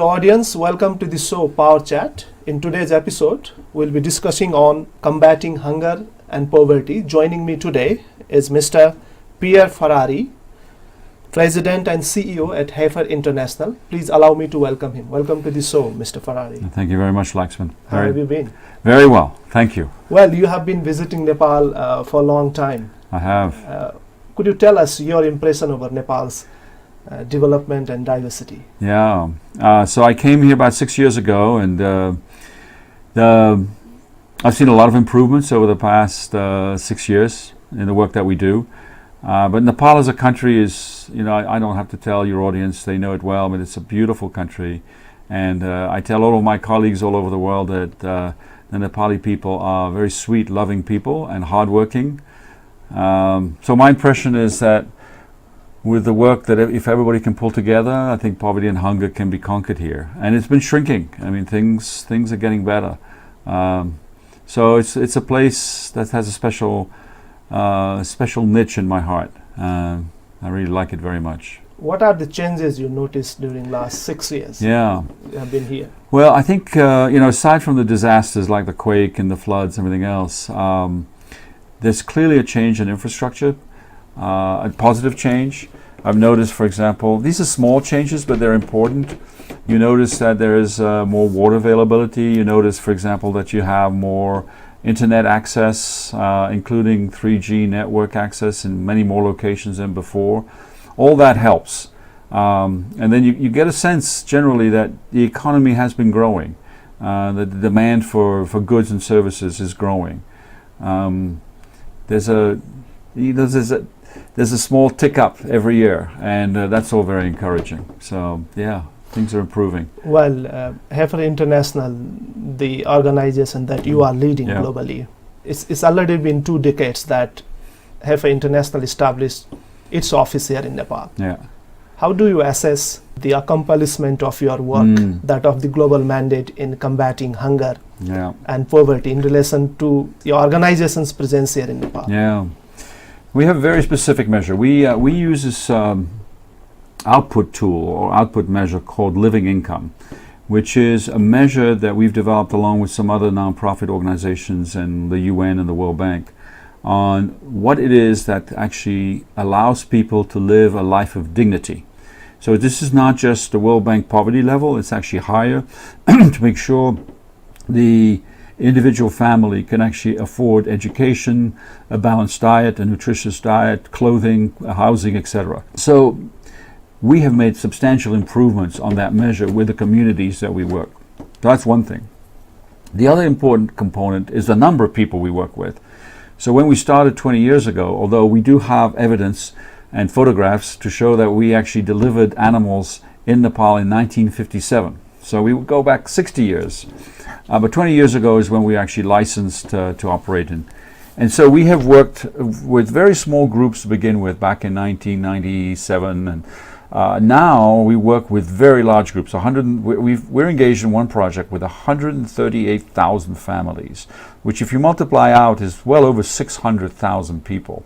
Dear audience, welcome to the show POWERchat. In today's episode, we'll be discussing on combating hunger and poverty. Joining me today is Mr. Pierre Ferrari, President and CEO at Heifer International. Please allow me to welcome him. Welcome to the show, Mr. Ferrari. Thank you very much, Laxman. How have you been? Very well, thank you. Well, you have been visiting Nepal for a long time. I have. Could you tell us your impression over Nepal's development and diversity? Yeah, so I came here about 6 years ago, and I've seen a lot of improvements over the past 6 years in the work that we do. But Nepal as a country is, I don't have to tell your audience, they know it well, but it's a beautiful country. And I tell all of my colleagues all over the world that the Nepali people are very sweet, loving people and hardworking. So my impression is that with the work that if everybody can pull together, I think poverty and hunger can be conquered here. And it's been shrinking. I mean, things are getting better. So it's a place that has a special niche in my heart. I really like it very much. What are the changes you noticed during last 6 years? Yeah, you have been here. Well, I think aside from the disasters like the quake and the floods and everything else, there's clearly a change in infrastructure. A positive change. I've noticed, for example, these are small changes, but they're important. You notice that there is more water availability. You notice, for example, that you have more internet access, including 3G network access in many more locations than before. All that helps. And then you get a sense generally that the economy has been growing. The demand for goods and services is growing. There's a small tick up every year, and that's all very encouraging. So yeah, things are improving. Well, Heifer International, the organization that you are leading globally, it's already been 2 decades that Heifer International established its office here in Nepal. Yeah. How do you assess the accomplishment of your work, that of the global mandate in combating hunger and poverty in relation to the organization's presence here in Nepal? Yeah. We have a very specific measure. We use this output tool or output measure called living income, which is a measure that we've developed along with some other nonprofit organizations and the UN and the World Bank on what it is that actually allows people to live a life of dignity. So this is not just the World Bank poverty level, it's actually higher to make sure the individual family can actually afford education, a balanced diet, a nutritious diet, clothing, housing, etc. So we have made substantial improvements on that measure with the communities that we work. That's one thing. The other important component is the number of people we work with. So when we started 20 years ago, although we do have evidence and photographs to show that we actually delivered animals in Nepal in 1957. So we would go back 60 years. But 20 years ago is when we actually licensed to operate in. And so we have worked with very small groups to begin with back in 1997. And now we work with very large groups. We're engaged in one project with 138,000 families, which if you multiply out is well over 600,000 people,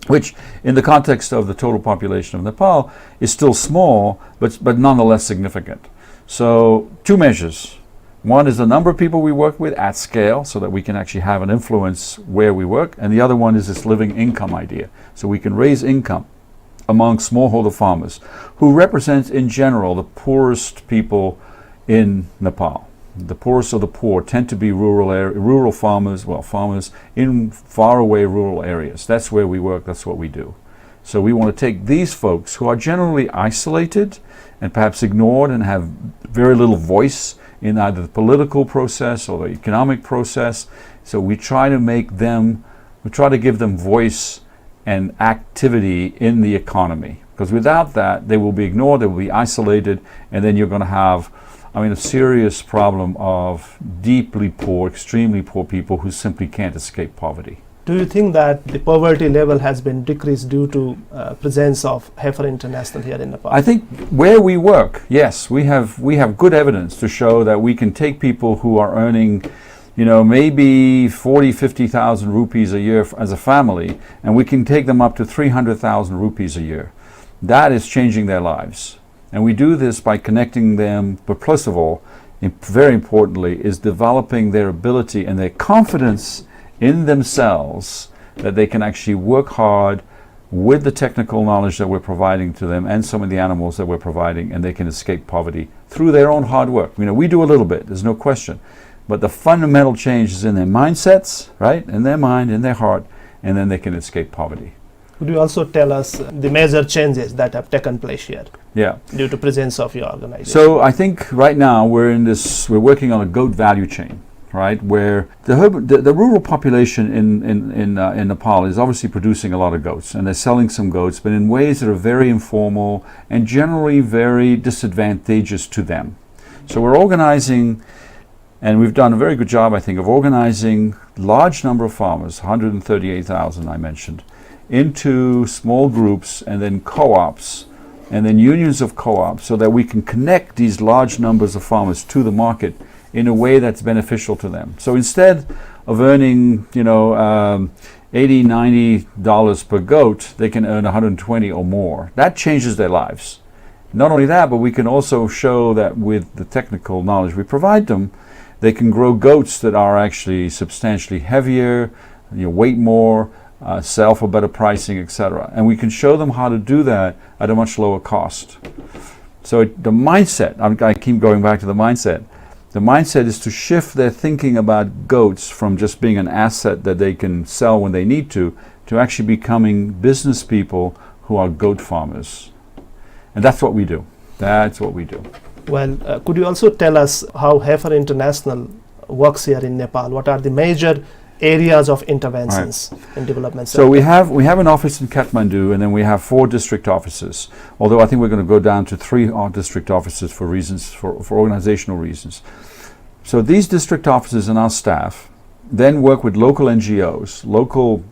which in the context of the total population of Nepal is still small, but nonetheless significant. So 2 measures. One is the number of people we work with at scale so that we can actually have an influence where we work. And the other one is this living income idea. So we can raise income among smallholder farmers who represent in general the poorest people in Nepal. The poorest of the poor tend to be rural farmers, farmers in faraway rural areas. That's where we work, that's what we do. So we want to take these folks who are generally isolated and perhaps ignored and have very little voice in either the political process or the economic process. So we try to give them voice and activity in the economy. Because without that, they will be ignored, they will be isolated, and then you're going to have, a serious problem of deeply poor, extremely poor people who simply can't escape poverty. Do you think that the poverty level has been decreased due to presence of Heifer International here in Nepal? I think where we work, yes, we have good evidence to show that we can take people who are earning, maybe 50,000 rupees a year as a family, and we can take them up to 300,000 rupees a year. That is changing their lives. And we do this by connecting them, but first of all, very importantly, is developing their ability and their confidence in themselves that they can actually work hard with the technical knowledge that we're providing to them and some of the animals that we're providing, and they can escape poverty through their own hard work. We do a little bit, there's no question. But the fundamental change is in their mindsets, right? In their mind, in their heart, and then they can escape poverty. Could you also tell us the major changes that have taken place here? Yeah. Due to presence of your organization. So I think right now we're working on a goat value chain, right? Where the rural population in Nepal is obviously producing a lot of goats, and they're selling some goats, but in ways that are very informal and generally very disadvantageous to them. So we're organizing, and we've done a very good job, I think, of organizing large number of farmers, 138,000 I mentioned, into small groups and then co-ops and then unions of co-ops, so that we can connect these large numbers of farmers to the market in a way that's beneficial to them. So instead of earning, $80, $90 per goat, they can earn 120 or more. That changes their lives. Not only that, but we can also show that with the technical knowledge we provide them, they can grow goats that are actually substantially heavier, weight more, sell for better pricing, etc. And we can show them how to do that at a much lower cost. So the mindset, I keep going back to the mindset. The mindset is to shift their thinking about goats from just being an asset that they can sell when they need to actually becoming business people who are goat farmers. And that's what we do. That's what we do. Well, could you also tell us how Heifer International works here in Nepal? What are the major areas of interventions in development sector? So we have an office in Kathmandu, and then we have 4 district offices. Although I think we're going to go down to 3 district offices for organizational reasons. So these district offices and our staff then work with local NGOs, local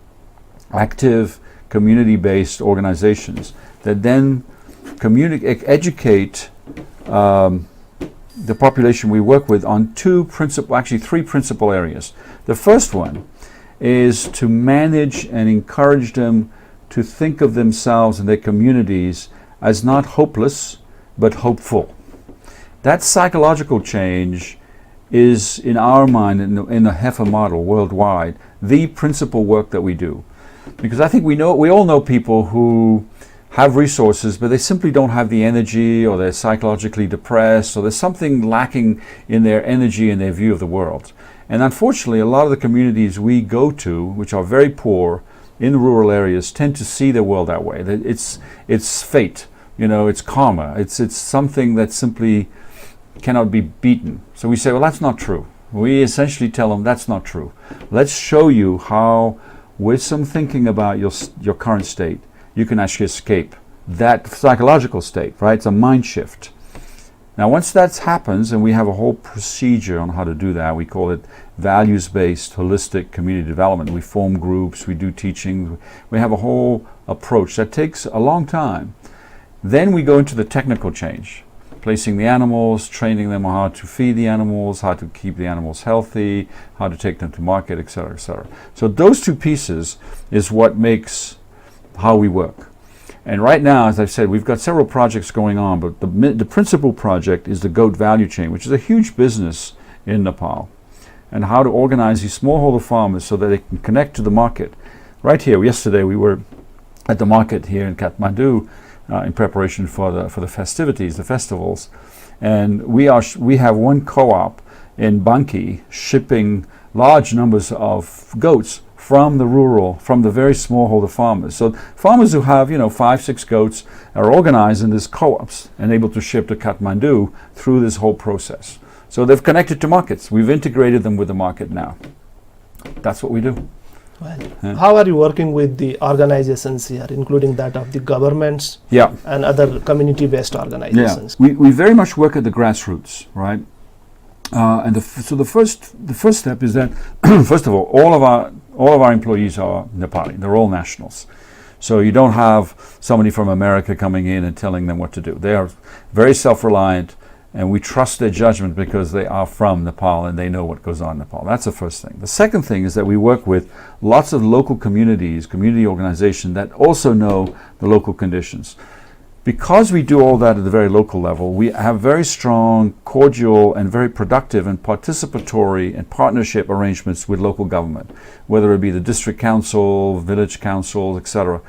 active community-based organizations that then educate the population we work with on 3 principal areas. The first one is to manage and encourage them to think of themselves and their communities as not hopeless, but hopeful. That psychological change is, in our mind, in the Heifer model worldwide, the principal work that we do. Because I think we all know people who have resources, but they simply don't have the energy, or they're psychologically depressed, or there's something lacking in their energy and their view of the world. And unfortunately, a lot of the communities we go to, which are very poor in rural areas, tend to see the world that way. That it's fate, it's karma. It's something that simply cannot be beaten. So we say, well, that's not true. We essentially tell them that's not true. Let's show you how, with some thinking about your current state, you can actually escape that psychological state, right? It's a mind shift. Now, once that happens, and we have a whole procedure on how to do that, we call it values-based holistic community development. We form groups, we do teaching, we have a whole approach that takes a long time. Then we go into the technical change, placing the animals, training them on how to feed the animals, how to keep the animals healthy, how to take them to market, etc., etc. So those 2 pieces is what makes how we work. And right now, as I've said, we've got several projects going on, but the principal project is the goat value chain, which is a huge business in Nepal, and how to organize these smallholder farmers so that they can connect to the market. Right here, yesterday we were at the market here in Kathmandu in preparation for the festivities, the festivals, and we have one co-op in Banki shipping large numbers of goats from the very smallholder farmers. So farmers who have 5-6 goats are organized in these co-ops and able to ship to Kathmandu through this whole process. So they've connected to markets. We've integrated them with the market now. That's what we do. Well, how are you working with the organizations here, including that of the governments and other community-based organizations? Yeah. We very much work at the grassroots, right? So the first step is that first of all of our employees are Nepali. They're all nationals. So you don't have somebody from America coming in and telling them what to do. They are very self-reliant, and we trust their judgment because they are from Nepal and they know what goes on in Nepal. That's the first thing. The second thing is that we work with lots of local communities, community organizations that also know the local conditions. Because we do all that at the very local level, we have very strong, cordial, and very productive and participatory and partnership arrangements with local government, whether it be the district council, village councils, etc.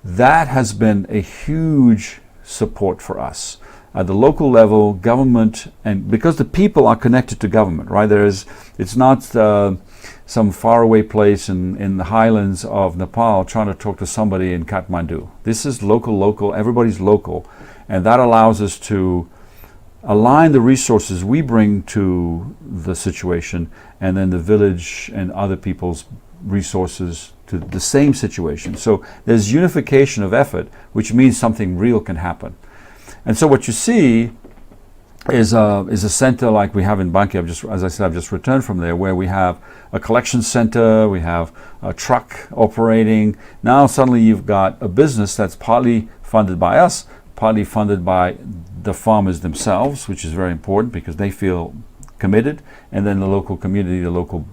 That has been a huge support for us. At the local level, government, and because the people are connected to government, right? It's not some faraway place in the highlands of Nepal trying to talk to somebody in Kathmandu. This is local, everybody's local, and that allows us to align the resources we bring to the situation and then the village and other people's resources to the same situation. So there's unification of effort, which means something real can happen. And so what you see is a center like we have in Banki. As I said, I've just returned from there, where we have a collection center, we have a truck operating. Now suddenly you've got a business that's partly funded by us, partly funded by the farmers themselves, which is very important because they feel committed, and then the local community, the local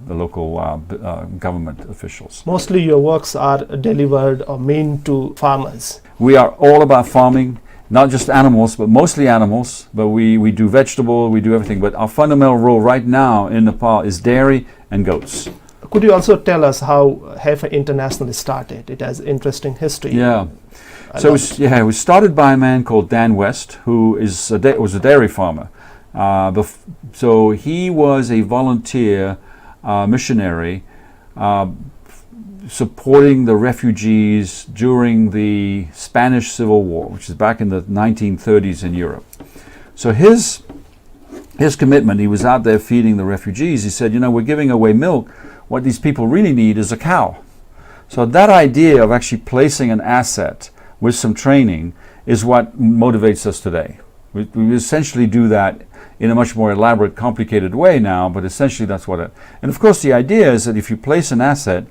government officials. Mostly your works are delivered or meant to farmers. We are all about farming. Not just animals, but mostly animals, but we do vegetable, we do everything. But our fundamental role right now in Nepal is dairy and goats. Could you also tell us how Heifer International started? It has interesting history. Yeah. It was started by a man called Dan West, who was a dairy farmer. So he was a volunteer missionary supporting the refugees during the Spanish Civil War, which is back in the 1930s in Europe. So his commitment, he was out there feeding the refugees. He said, we're giving away milk. What these people really need is a cow. So that idea of actually placing an asset with some training is what motivates us today. We essentially do that in a much more elaborate, complicated way now, but essentially that's what it. And of course the idea is that if you place an asset,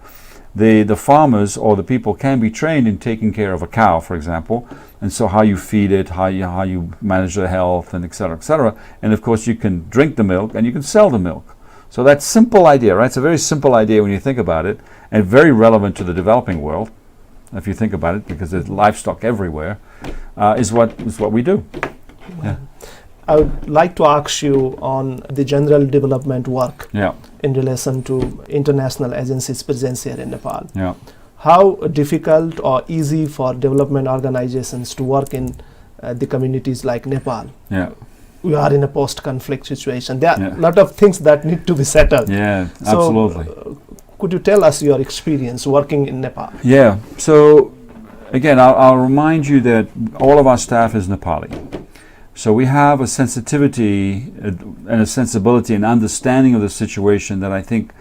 the farmers or the people can be trained in taking care of a cow, for example, and so how you feed it, how you manage the health, and et cetera, and of course you can drink the milk and you can sell the milk. So that simple idea, right? It's a very simple idea when you think about it, and very relevant to the developing world, if you think about it, because there's livestock everywhere, is what we do. Yeah. I would like to ask you on the general development work in relation to international agencies' presence here in Nepal. Yeah. How difficult or easy for development organizations to work in the communities like Nepal? Yeah. We are in a post-conflict situation. There are a lot of things that need to be settled. Yeah, so, absolutely. Could you tell us your experience working in Nepal? Yeah. So, again, I'll remind you that all of our staff is Nepali. So we have a sensitivity and a sensibility and understanding of the situation that I think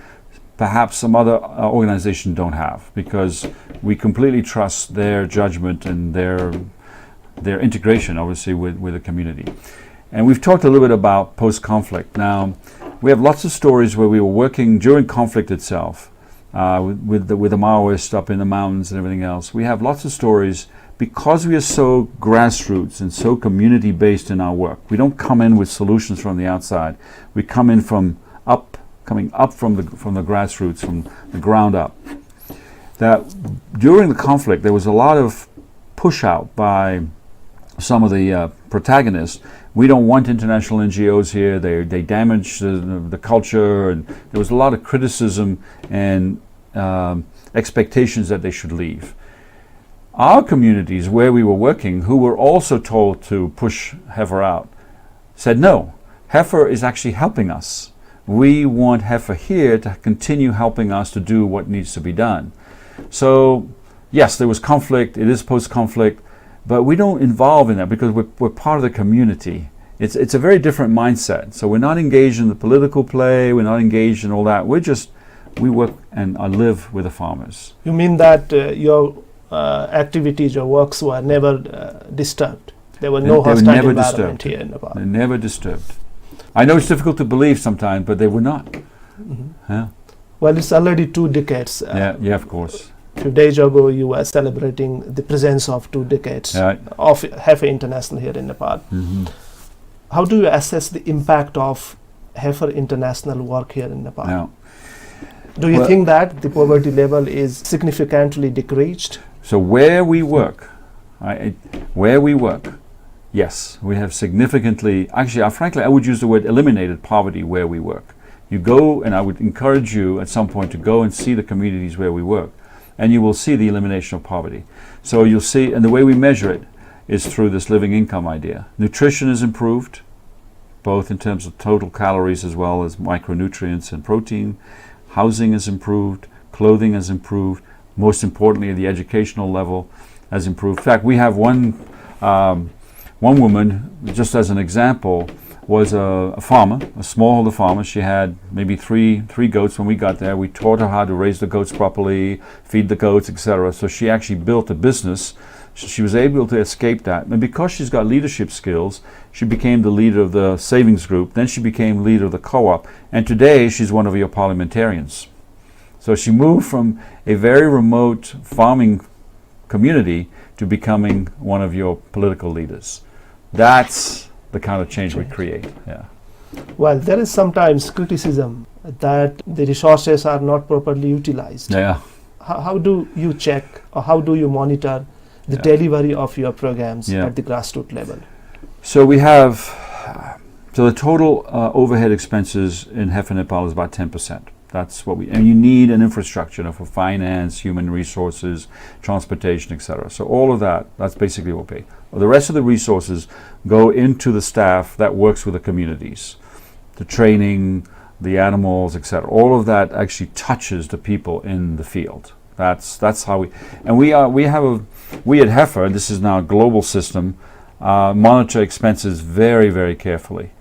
perhaps some other organizations don't have, because we completely trust their judgment and their integration, obviously, with the community. And we've talked a little bit about post-conflict. Now, we have lots of stories where we were working during conflict itself with the Maoists up in the mountains and everything else. We have lots of stories. Because we are so grassroots and so community-based in our work, we don't come in with solutions from the outside. We come in coming up from the grassroots, from the ground up. That during the conflict, there was a lot of push out by some of the protagonists. We don't want international NGOs here. They damage the culture, and there was a lot of criticism and expectations that they should leave. Our communities where we were working, who were also told to push heifer out, said no, heifer is actually helping us. We want heifer here to continue helping us to do what needs to be done. So yes, there was conflict, it is post-conflict, but we don't involve in that because we're part of the community. It's a very different mindset. So we're not engaged in the political play, we're not engaged in all that. We work and live with the farmers. You mean that your activities, your works were never disturbed? There were no hostile environment here in Nepal? They're never disturbed. I know it's difficult to believe sometimes, but they were not. Mm-hmm. Yeah. Well, it's already 2 decades. Yeah, of course. A few days ago, you were celebrating the presence of 2 decades of Heifer International here in Nepal. Mm-hmm. How do you assess the impact of Heifer International work here in Nepal? Yeah. Do you think that the poverty level is significantly decreased? So where we work, Where we work, yes, we have significantly, actually, frankly, I would use the word eliminated poverty where we work. You go, and I would encourage you at some point to go and see the communities where we work, and you will see the elimination of poverty. So you'll see, and the way we measure it is through this living income idea. Nutrition is improved, both in terms of total calories as well as micronutrients and protein. Housing is improved, clothing is improved, most importantly, the educational level has improved. In fact, we have one woman, just as an example, was a farmer, a smallholder farmer. She had maybe three goats when we got there. We taught her how to raise the goats properly, feed the goats, etc. So she actually built a business. She was able to escape that. And because she's got leadership skills, she became the leader of the savings group. Then she became leader of the co-op. And today she's one of your parliamentarians. So she moved from a very remote farming community to becoming one of your political leaders. That's the kind of change we create. Yeah. Well, there is sometimes criticism that the resources are not properly utilized. Yeah. How do you check, or how do you monitor the delivery of your programs at the grassroots level? So we have, the total overhead expenses in Heifer Nepal is about 10%. That's what and you need an infrastructure for finance, human resources, transportation, etc. So all of that's basically what we pay. The rest of the resources go into the staff that works with the communities, the training, the animals, etc. All of that actually touches the people in the field. That's how we at Heifer, this is now a global system, monitor expenses very, very carefully.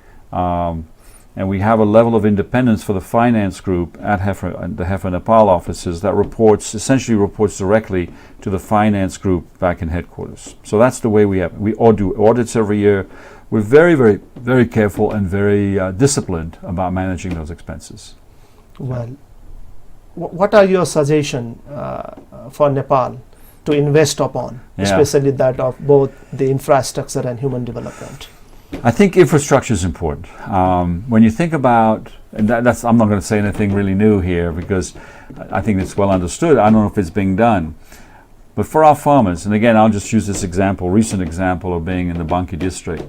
And we have a level of independence for the finance group at Heifer, the Heifer Nepal offices, that essentially reports directly to the finance group back in headquarters. So that's the way we all do audits every year. We're very, very, very careful and very disciplined about managing those expenses. Well, what are your suggestions for Nepal to invest upon, especially that of both the infrastructure and human development? I think infrastructure is important. When you think about, and that's, I'm not going to say anything really new here because I think it's well understood. I don't know if it's being done. But for our farmers, and again, I'll just use this recent example of being in the Banki district.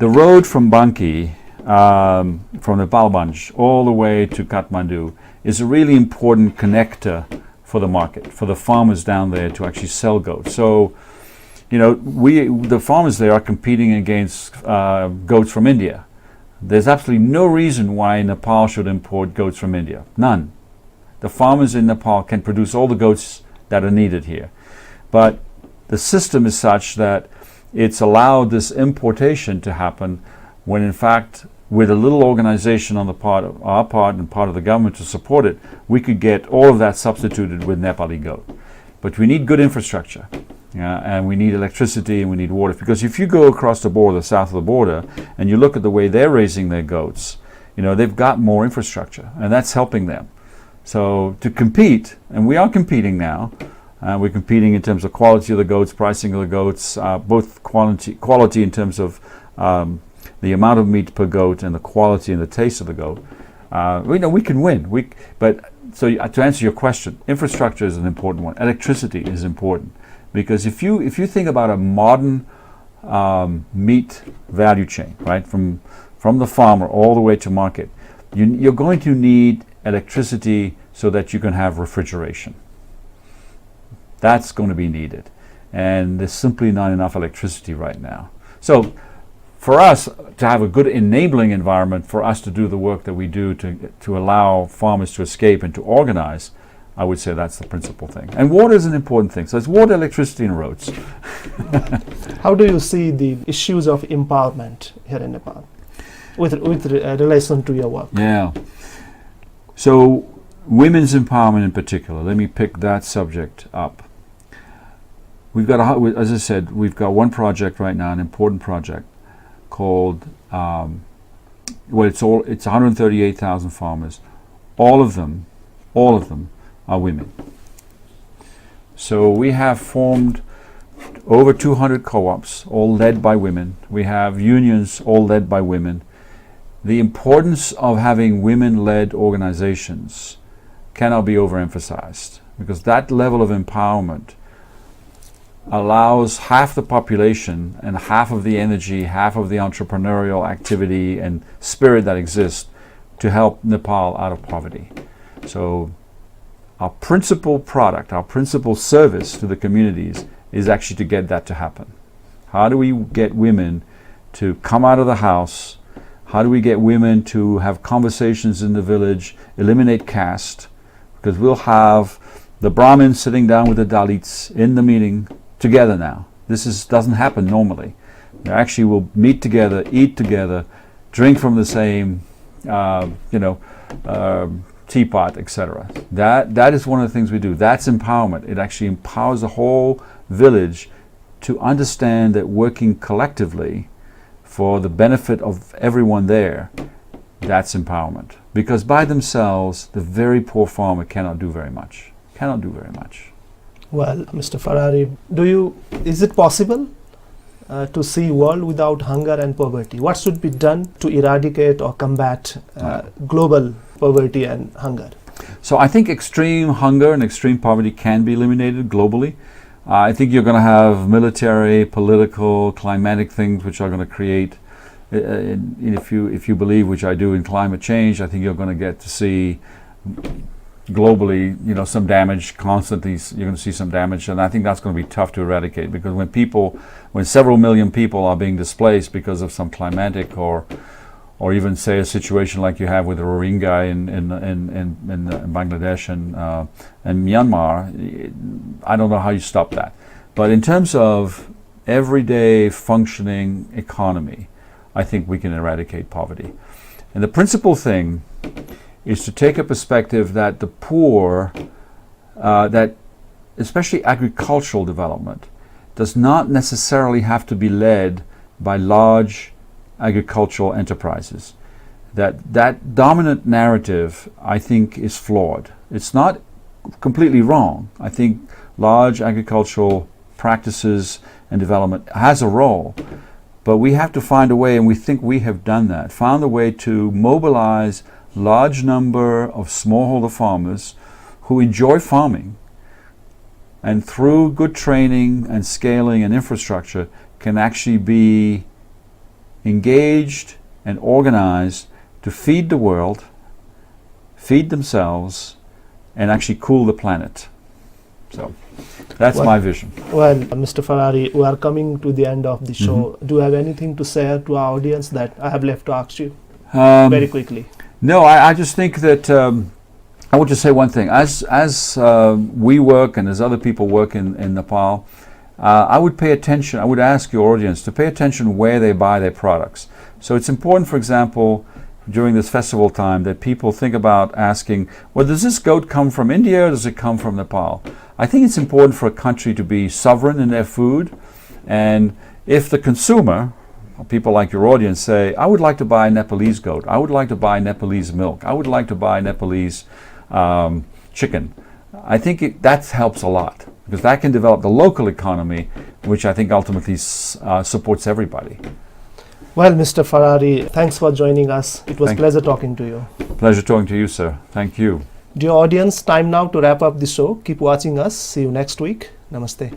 The road from Banki, from the Palbanj all the way to Kathmandu is a really important connector for the market, for the farmers down there to actually sell goats. So, the farmers there are competing against goats from India. There's absolutely no reason why Nepal should import goats from India. None. The farmers in Nepal can produce all the goats that are needed here. But the system is such that it's allowed this importation to happen when in fact, with a little organization on the part of our part and part of the government to support it, we could get all of that substituted with Nepali goat. But we need good infrastructure. And we need electricity and we need water, because if you go across the border, south of the border, and you look at the way they're raising their goats, they've got more infrastructure, and that's helping them. So to compete, and we are competing now, we're competing in terms of quality of the goats, pricing of the goats, both quality in terms of the amount of meat per goat and the quality and the taste of the goat. We know we can win. So to answer your question, infrastructure is an important one. Electricity is important. Because if you think about a modern meat value chain, right, from the farmer all the way to market, you're going to need electricity so that you can have refrigeration. That's going to be needed. And there's simply not enough electricity right now. So for us to have a good enabling environment for us to do the work that we do to allow farmers to escape and to organize, I would say that's the principal thing. And water is an important thing. So it's water, electricity, and roads. How do you see the issues of empowerment here in Nepal with relation to your work? Yeah. So women's empowerment in particular, let me pick that subject up. We've got, as I said, we've got one project right now, an important project called, it's 138,000 farmers. All of them are women. So we have formed over 200 co-ops, all led by women. We have unions, all led by women. The importance of having women-led organizations cannot be overemphasized, because that level of empowerment allows half the population and half of the energy, half of the entrepreneurial activity and spirit that exists to help Nepal out of poverty. So our principal product, our principal service to the communities is actually to get that to happen. How do we get women to come out of the house? How do we get women to have conversations in the village, eliminate caste? Because we'll have the Brahmins sitting down with the Dalits in the meeting together now. Doesn't happen normally. They actually will meet together, eat together, drink from the same, teapot, etc. That is one of the things we do. That's empowerment. It actually empowers the whole village to understand that working collectively for the benefit of everyone there, that's empowerment. Because by themselves, the very poor farmer cannot do very much. Well, Mr. Ferrari, is it possible to see world without hunger and poverty? What should be done to eradicate or combat global poverty and hunger? So I think extreme hunger and extreme poverty can be eliminated globally. I think you're going to have military, political, climatic things which are going to create, if you believe, which I do, in climate change, I think you're going to get to see globally, some damage constantly. You're going to see some damage, and I think that's going to be tough to eradicate, because when several million people are being displaced because of some climatic or even, say, a situation like you have with the Rohingya in Bangladesh and Myanmar, I don't know how you stop that. But in terms of everyday functioning economy, I think we can eradicate poverty. And the principal thing is to take a perspective that the poor, that especially agricultural development, does not necessarily have to be led by large agricultural enterprises. That dominant narrative, I think, is flawed. It's not completely wrong. I think large agricultural practices and development has a role, but we have to find a way, and we think we have done that, found a way to mobilize large number of smallholder farmers who enjoy farming, and through good training and scaling and infrastructure can actually be engaged and organized to feed the world, feed themselves, and actually cool the planet. So that's my vision. Well, Mr. Ferrari, we are coming to the end of the show. Do you have anything to share to our audience that I have left to ask you very quickly? No, I just think that I want to say one thing. As we work and as other people work in Nepal, I would pay attention. I would ask your audience to pay attention where they buy their products. So it's important, for example, during this festival time, that people think about asking, well, does this goat come from India or does it come from Nepal? I think it's important for a country to be sovereign in their food. And if the consumer, people like your audience, say, I would like to buy a Nepalese goat, I would like to buy Nepalese milk, I would like to buy Nepalese chicken, I think that helps a lot, because that can develop the local economy, which I think ultimately supports everybody. Well, Mr. Ferrari, thanks for joining us. It was a pleasure talking to you. Pleasure talking to you, sir. Thank you. Dear audience, time now to wrap up the show. Keep watching us. See you next week. Namaste.